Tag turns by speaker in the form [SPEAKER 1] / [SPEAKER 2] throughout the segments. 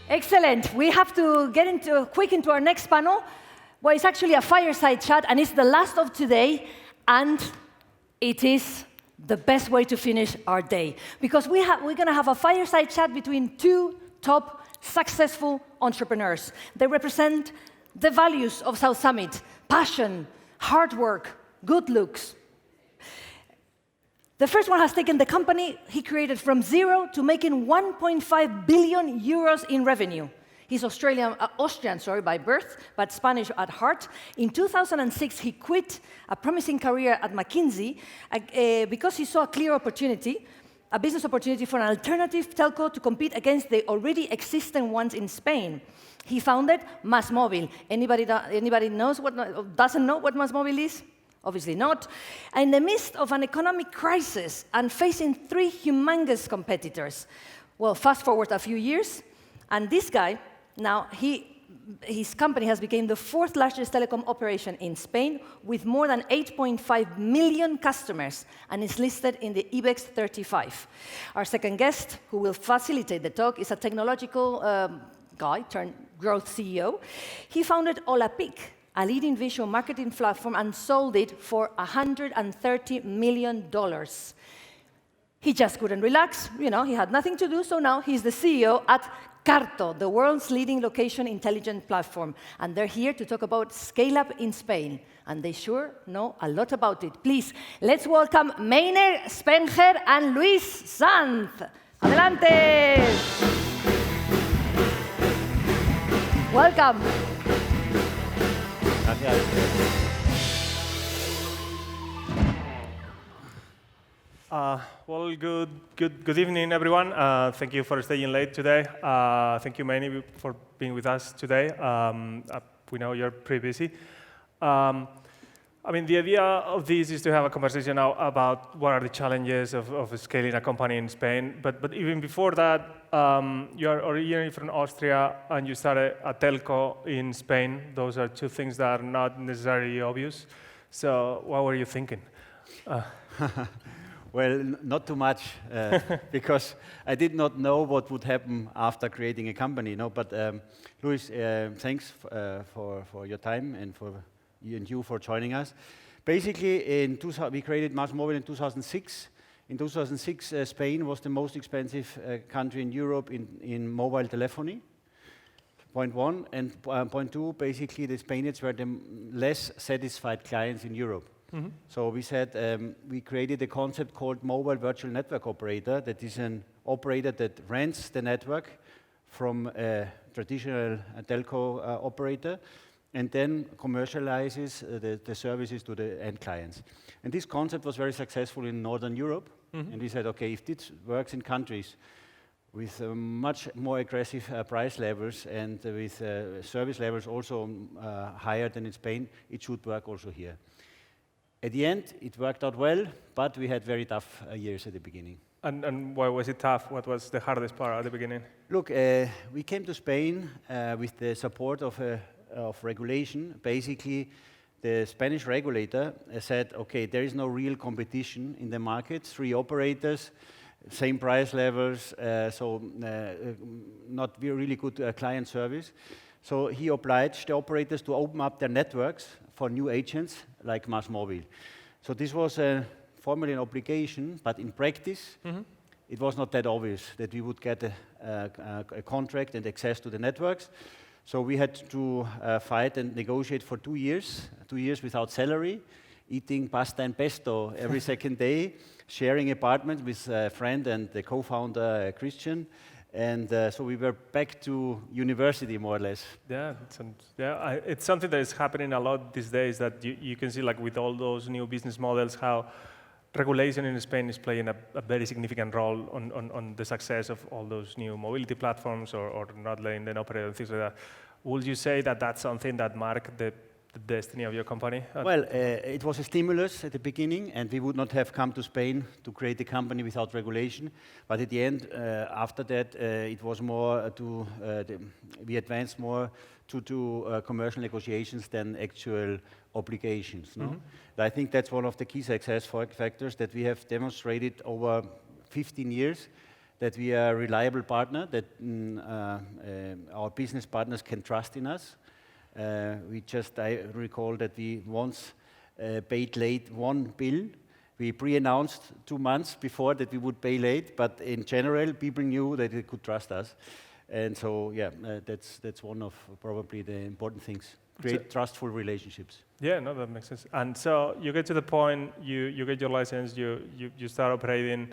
[SPEAKER 1] Excellent. We have to get quick into our next panel. Well, it's actually a fireside chat, and it's the last of today, and it is the best way to finish our day. Because we're going to have a fireside chat between two top successful entrepreneurs. They represent the values of South Summit: passion, hard work, good looks. The first one has taken the company he created from zero to making 1.5 billion euros in revenue. He's Austrian by birth, but Spanish at heart. In 2006, he quit a promising career at McKinsey because he saw a clear opportunity, a business opportunity for an alternative telco to compete against the already existing ones in Spain. He founded MasMovil. Anybody doesn't know what MasMovil is? Obviously not. In the midst of an economic crisis and facing three humongous competitors. Well, fast forward a few years, and this guy, now his company has become the fourth largest telecom operation in Spain with more than 8.5 million customers and is listed in the IBEX 35. Our second guest, who will facilitate the talk, is a technological guy turned growth CEO. He founded Olapik, a leading visual marketing platform, and sold it for $130 million. He just couldn't relax. He had nothing to do, so now he's the CEO at Carto, the world's leading location intelligence platform. And they're here to talk about scale-up in Spain. And they sure know a lot about it. Please, let's welcome Meini, Spenger, and Sanz. Adelante! Welcome.
[SPEAKER 2] Well, good evening, everyone. Thank you for staying late today. Thank you, Meini, for being with us today. We know you're pretty busy. The idea of this is to have a conversation now about what are the challenges of scaling a company in Spain. But even before that, you're originally from Austria, and you started a telco in Spain. Those are two things that are not necessarily obvious. So what were you thinking?
[SPEAKER 3] Well, not too much, because I did not know what would happen after creating a company. But Luis, thanks for your time and for you for joining us. Basically, we created MasMovil in 2006. In 2006, Spain was the most expensive country in Europe in mobile telephony. Point one. And point two, basically, the Spaniards were the less satisfied clients in Europe. Mm-hmm. So we said we created a concept called mobile virtual network operator. That is an operator that rents the network from a traditional telco operator, and then commercializes the services to the end clients. And this concept was very successful in Northern Europe. Mm-hmm. And we said, okay, if this works in countries with much more aggressive price levels and with service levels also higher than in Spain, it should work also here. At the end, it worked out well, but we had very tough years at the beginning.
[SPEAKER 2] And why was it tough? What was the hardest part at the beginning?
[SPEAKER 3] Look, we came to Spain with the support of regulation. Basically, the Spanish regulator said, okay, there is no real competition in the market. Three operators, same price levels, so not really good client service. So he obliged the operators to open up their networks for new agents like MasMovil. So this was formally an obligation, but in practice, mm-hmm. It was not that obvious that we would get a contract and access to the networks. So we had to fight and negotiate for 2 years, 2 years without salary, eating pasta and pesto every second day, sharing apartment with a friend and the co-founder, Christian. And so we were back to university, more or less.
[SPEAKER 2] Yeah, it's something that is happening a lot these days, that you can see, like with all those new business models, how regulation in Spain is playing a very significant role on the success of all those new mobility platforms or not letting them operate and things like that. Would you say that that's something that marked the destiny of your company?
[SPEAKER 3] Well, it was a stimulus at the beginning, and we would not have come to Spain to create a company without regulation. But at the end, after that, it was more we advanced more to commercial negotiations than actual obligations. No? Mm-hmm. I think that's one of the key success factors that we have demonstrated over 15 years, that we are a reliable partner, that our business partners can trust in us. I recall that we once paid late one bill. We pre-announced 2 months before that we would pay late, but in general, people knew that they could trust us. And so, yeah, that's one of probably the important things. Create trustful relationships.
[SPEAKER 2] Yeah, no, that makes sense. And so you get to the point, you get your license, you start operating,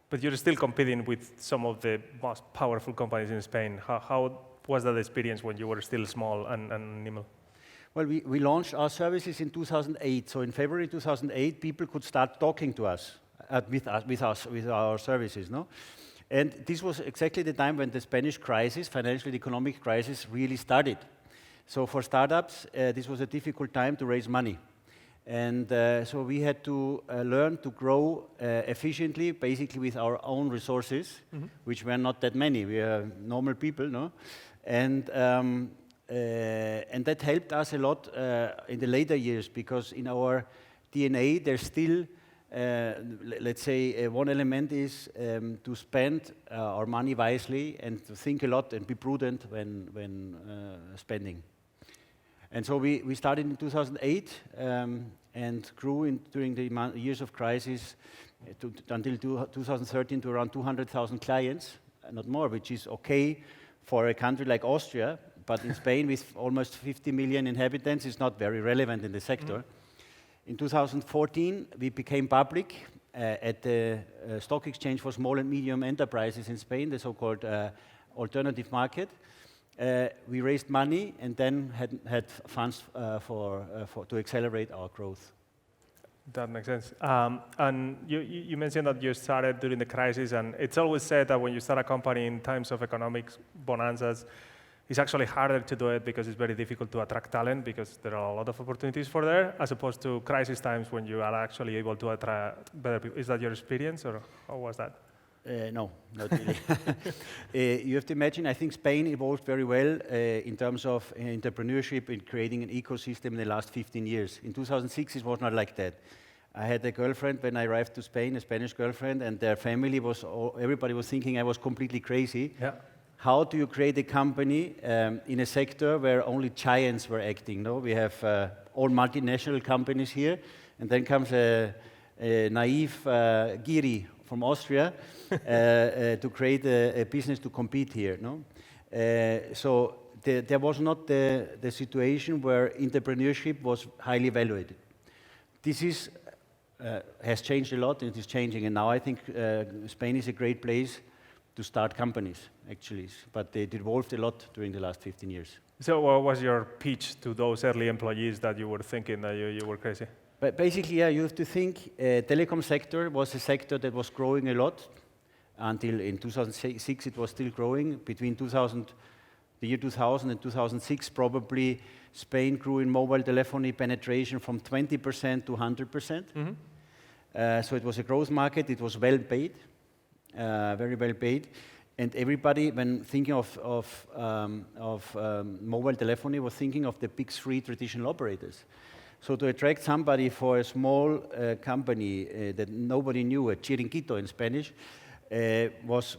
[SPEAKER 2] but you're still competing with some of the most powerful companies in Spain. How was that experience when you were still small and nimble?
[SPEAKER 3] Well, we launched our services in 2008. So in February 2008, people could start talking to us, with our services, no? And this was exactly the time when the Spanish crisis, financial and economic crisis, really started. So for startups, this was a difficult time to raise money. And so we had to learn to grow efficiently, basically with our own resources, which were not that many. We are normal people, no? And that helped us a lot in the later years, because in our DNA, there's still, let's say, one element is to spend our money wisely and to think a lot and be prudent when spending. And so we started in 2008 and grew during the years of crisis until 2013 to around 200,000 clients, not more, which is okay for a country like Austria, but in Spain with almost 50 million inhabitants, it's not very relevant in the sector. In 2014, we became public at the stock exchange for small and medium enterprises in Spain, the so-called alternative market. We raised money and then had funds to accelerate our growth.
[SPEAKER 2] That makes sense. And you mentioned that you started during the crisis, and it's always said that when you start a company in times of economic bonanzas, it's actually harder to do it because it's very difficult to attract talent because there are a lot of opportunities for there, as opposed to crisis times when you are actually able to attract better people. Is that your experience, or how was that?
[SPEAKER 3] No, not really. You have to imagine, I think Spain evolved very well in terms of entrepreneurship and creating an ecosystem in the last 15 years. In 2006, it was not like that. I had a girlfriend when I arrived to Spain, a Spanish girlfriend, and their family everybody was thinking I was completely crazy.
[SPEAKER 2] Yeah.
[SPEAKER 3] How do you create a company in a sector where only giants were acting? No, we have all multinational companies here, and then comes a naive Giri from Austria to create a business to compete here. No, so there was not the situation where entrepreneurship was highly valued. This has changed a lot, and it is changing. And now I think Spain is a great place to start companies, actually. But it evolved a lot during the last 15 years.
[SPEAKER 2] So what was your pitch to those early employees that you were thinking that you were crazy?
[SPEAKER 3] But basically, yeah, you have to think telecom sector was a sector that was growing a lot. Until in 2006, it was still growing. Between the year 2000 and 2006, probably Spain grew in mobile telephony penetration from 20% to 100%. So it was a growth market. It was well paid, very well paid. And everybody, when thinking of mobile telephony, was thinking of the big three traditional operators. So to attract somebody for a small company that nobody knew, a chiringuito in Spanish, was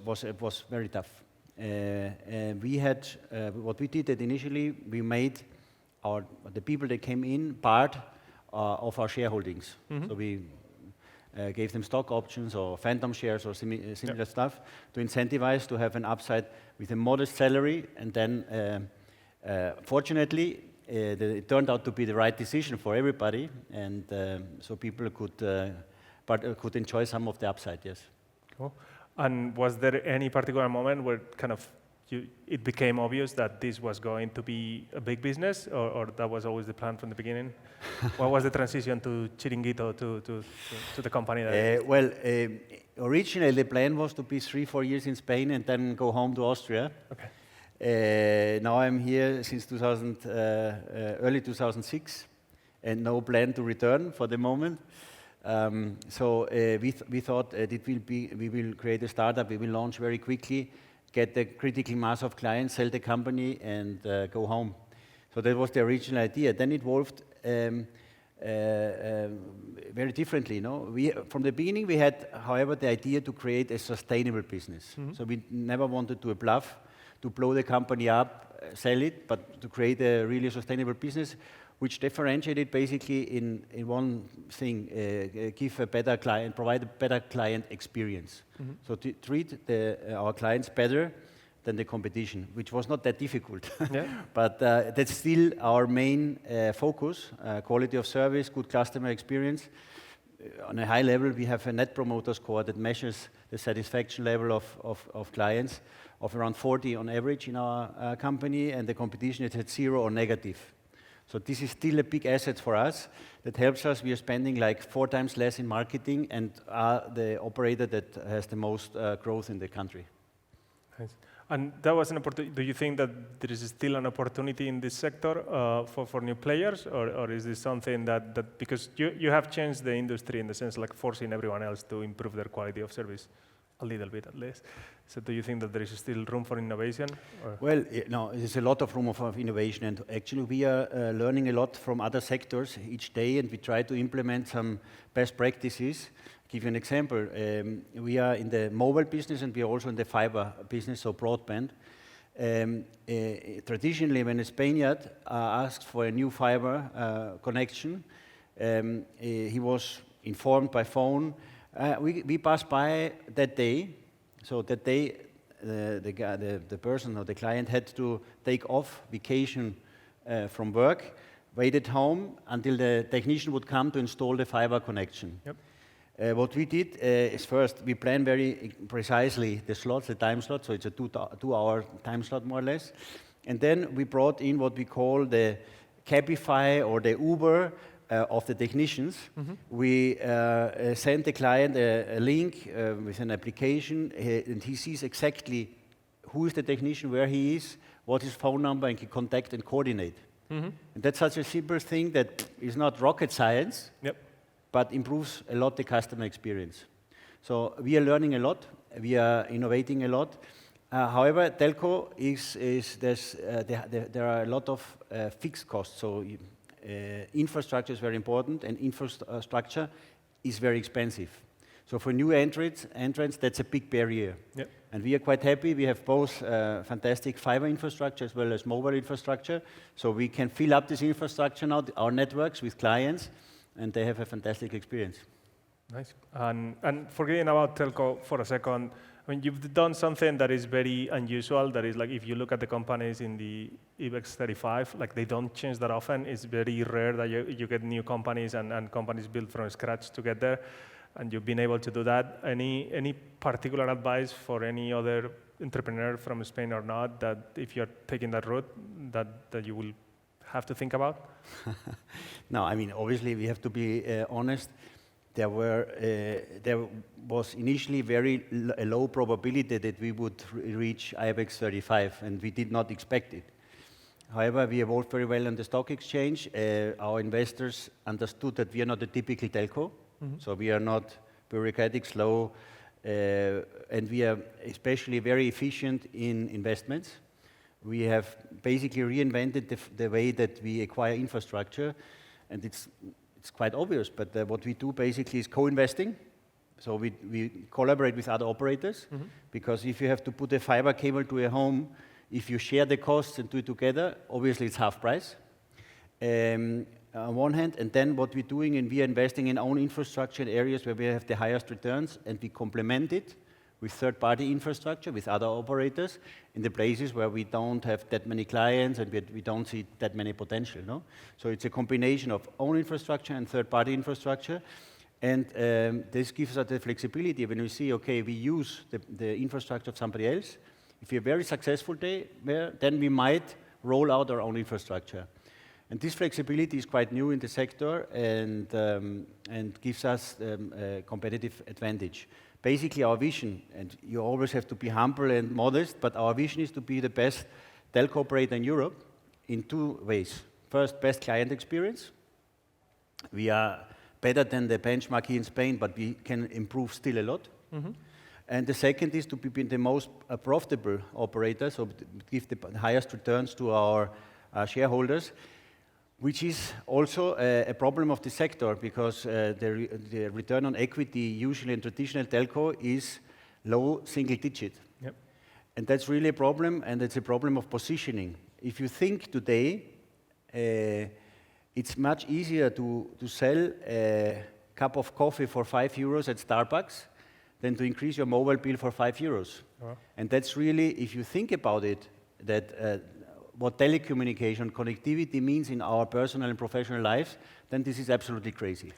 [SPEAKER 3] very tough. We had what we did initially. We made the people that came in part of our shareholdings. So we gave them stock options or phantom shares or similar stuff to incentivize to have an upside with a modest salary. And then, fortunately, it turned out to be the right decision for everybody, and so people could enjoy some of the upside. Yes.
[SPEAKER 2] Cool. And was there any particular moment where kind of it became obvious that this was going to be a big business, or that was always the plan from the beginning? What was the transition to Chiringuito to the company?
[SPEAKER 3] Originally the plan was to be 3-4 years in Spain and then go home to Austria.
[SPEAKER 2] Okay.
[SPEAKER 3] Now I'm here since early 2006, and no plan to return for the moment. So we thought we will create a startup. We will launch very quickly, get the critical mass of clients, sell the company, and go home. So that was the original idea. Then it evolved very differently. No, from the beginning we had, however, the idea to create a sustainable business. So we never wanted to bluff, to blow the company up, sell it, but to create a really sustainable business, which differentiated basically in one thing: give a better client, provide a better client experience. So to treat our clients better than the competition, which was not that difficult. But that's still our main focus, quality of service, good customer experience. On a high level, we have a Net Promoter Score that measures the satisfaction level of clients of around 40 on average in our company, and the competition is at 0 or negative. So this is still a big asset for us that helps us. We are spending like 4 times less in marketing and are the operator that has the most growth in the country.
[SPEAKER 2] Nice. And that was an opportunity. Do you think that there is still an opportunity in this sector for new players, or is this something that because you have changed the industry in the sense like forcing everyone else to improve their quality of service a little bit at least? So do you think that there is still room for innovation? Or?
[SPEAKER 3] Well, no, there's a lot of room for innovation, and actually we are learning a lot from other sectors each day, and we try to implement some best practices. Give you an example. We are in the mobile business, and we are also in the fiber business, so broadband. Traditionally, when a Spaniard asked for a new fiber connection, he was informed by phone. We passed by that day, so that day the person or the client had to take off vacation from work, wait at home until the technician would come to install the fiber connection.
[SPEAKER 2] Yep.
[SPEAKER 3] What we did is first we plan very precisely the slots, the time slot, so it's a 2-hour time slot more or less. And then we brought in what we call the Cabify or the Uber of the technicians. We send the client a link with an application, and he sees exactly who is the technician, where he is, what his phone number, and can contact and coordinate. And that's such a simple thing that is not rocket science. Yep. But improves a lot the customer experience. So we are learning a lot, we are innovating a lot. However, telco there are a lot of fixed costs. So infrastructure is very important, and infrastructure is very expensive. So for new entrants, that's a big barrier. Yep. And we are quite happy. We have both fantastic fiber infrastructure as well as mobile infrastructure. So we can fill up this infrastructure now, our networks with clients, and they have a fantastic experience.
[SPEAKER 2] Nice. And forgetting about telco for a second, I mean, you've done something that is very unusual. That is like, if you look at the companies in the IBEX 35, like they don't change that often. It's very rare that you get new companies and companies built from scratch together, and you've been able to do that. Any particular advice for any other entrepreneur from Spain or not, that if you're taking that route, that you will have to think about?
[SPEAKER 3] No, I mean, obviously we have to be honest. There was initially a low probability that we would reach IBEX 35, and we did not expect it. However, we evolved very well on the stock exchange. Our investors understood that we are not a typical telco, so we are not bureaucratic, slow, and we are especially very efficient in investments. We have basically reinvented the way that we acquire infrastructure, and it's quite obvious, but what we do basically is co-investing. So we collaborate with other operators, because if you have to put a fiber cable to a home, if you share the costs and do it together, obviously it's half price. On one hand, and then what we're doing, and we are investing in own infrastructure in areas where we have the highest returns, and we complement it with third-party infrastructure, with other operators, in the places where we don't have that many clients and we don't see that many potential. No? So it's a combination of own infrastructure and third-party infrastructure, and this gives us the flexibility when we see, okay, we use the infrastructure of somebody else. If we're very successful there, then we might roll out our own infrastructure. And this flexibility is quite new in the sector, and gives us a competitive advantage. Basically, our vision, and you always have to be humble and modest, but our vision is to be the best telco operator in Europe in 2 ways. First, best client experience. We are better than the benchmark here in Spain, but we can improve still a lot. And the second is to be the most profitable operator, so give the highest returns to our shareholders. which is also a problem of the sector because the return on equity usually in traditional telco is low single digit.
[SPEAKER 2] Yep.
[SPEAKER 3] And that's really a problem, and it's a problem of positioning. If you think today, it's much easier to sell a cup of coffee for 5 euros at Starbucks than to increase your mobile bill for 5 euros. And that's really, if you think about it, that what telecommunication, connectivity means in our personal and professional lives, then this is absolutely crazy.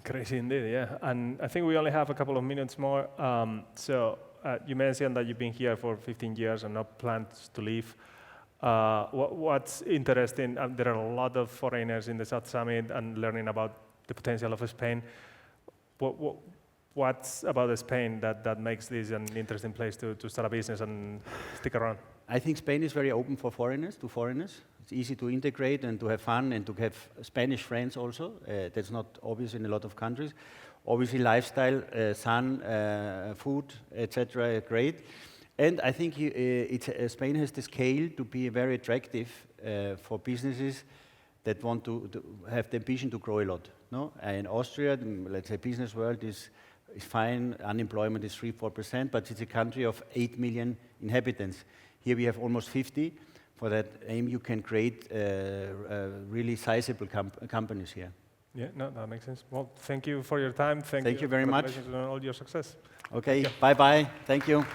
[SPEAKER 2] Crazy indeed, yeah. And I think we only have a couple of minutes more. You mentioned that you've been here for 15 years and no plans to leave. What's interesting, there are a lot of foreigners in the South Summit and learning about the potential of Spain. What's about Spain that makes this an interesting place to start a business and stick around?
[SPEAKER 3] I think Spain is very open for foreigners. It's easy to integrate and to have fun and to have Spanish friends also. That's not obvious in a lot of countries. Obviously, lifestyle, sun, food, etc., great. And I think Spain has the scale to be very attractive for businesses that want to have the ambition to grow a lot. No? In Austria, let's say business world is fine, unemployment is 3-4%, but it's a country of 8 million inhabitants. Here we have almost 50. For that aim, you can create really sizable companies here.
[SPEAKER 2] Yeah, no, that makes sense. Well, thank you for your time.
[SPEAKER 3] Thank you very much.
[SPEAKER 2] Congratulations on all your success.
[SPEAKER 3] Okay, bye-bye. Thank you.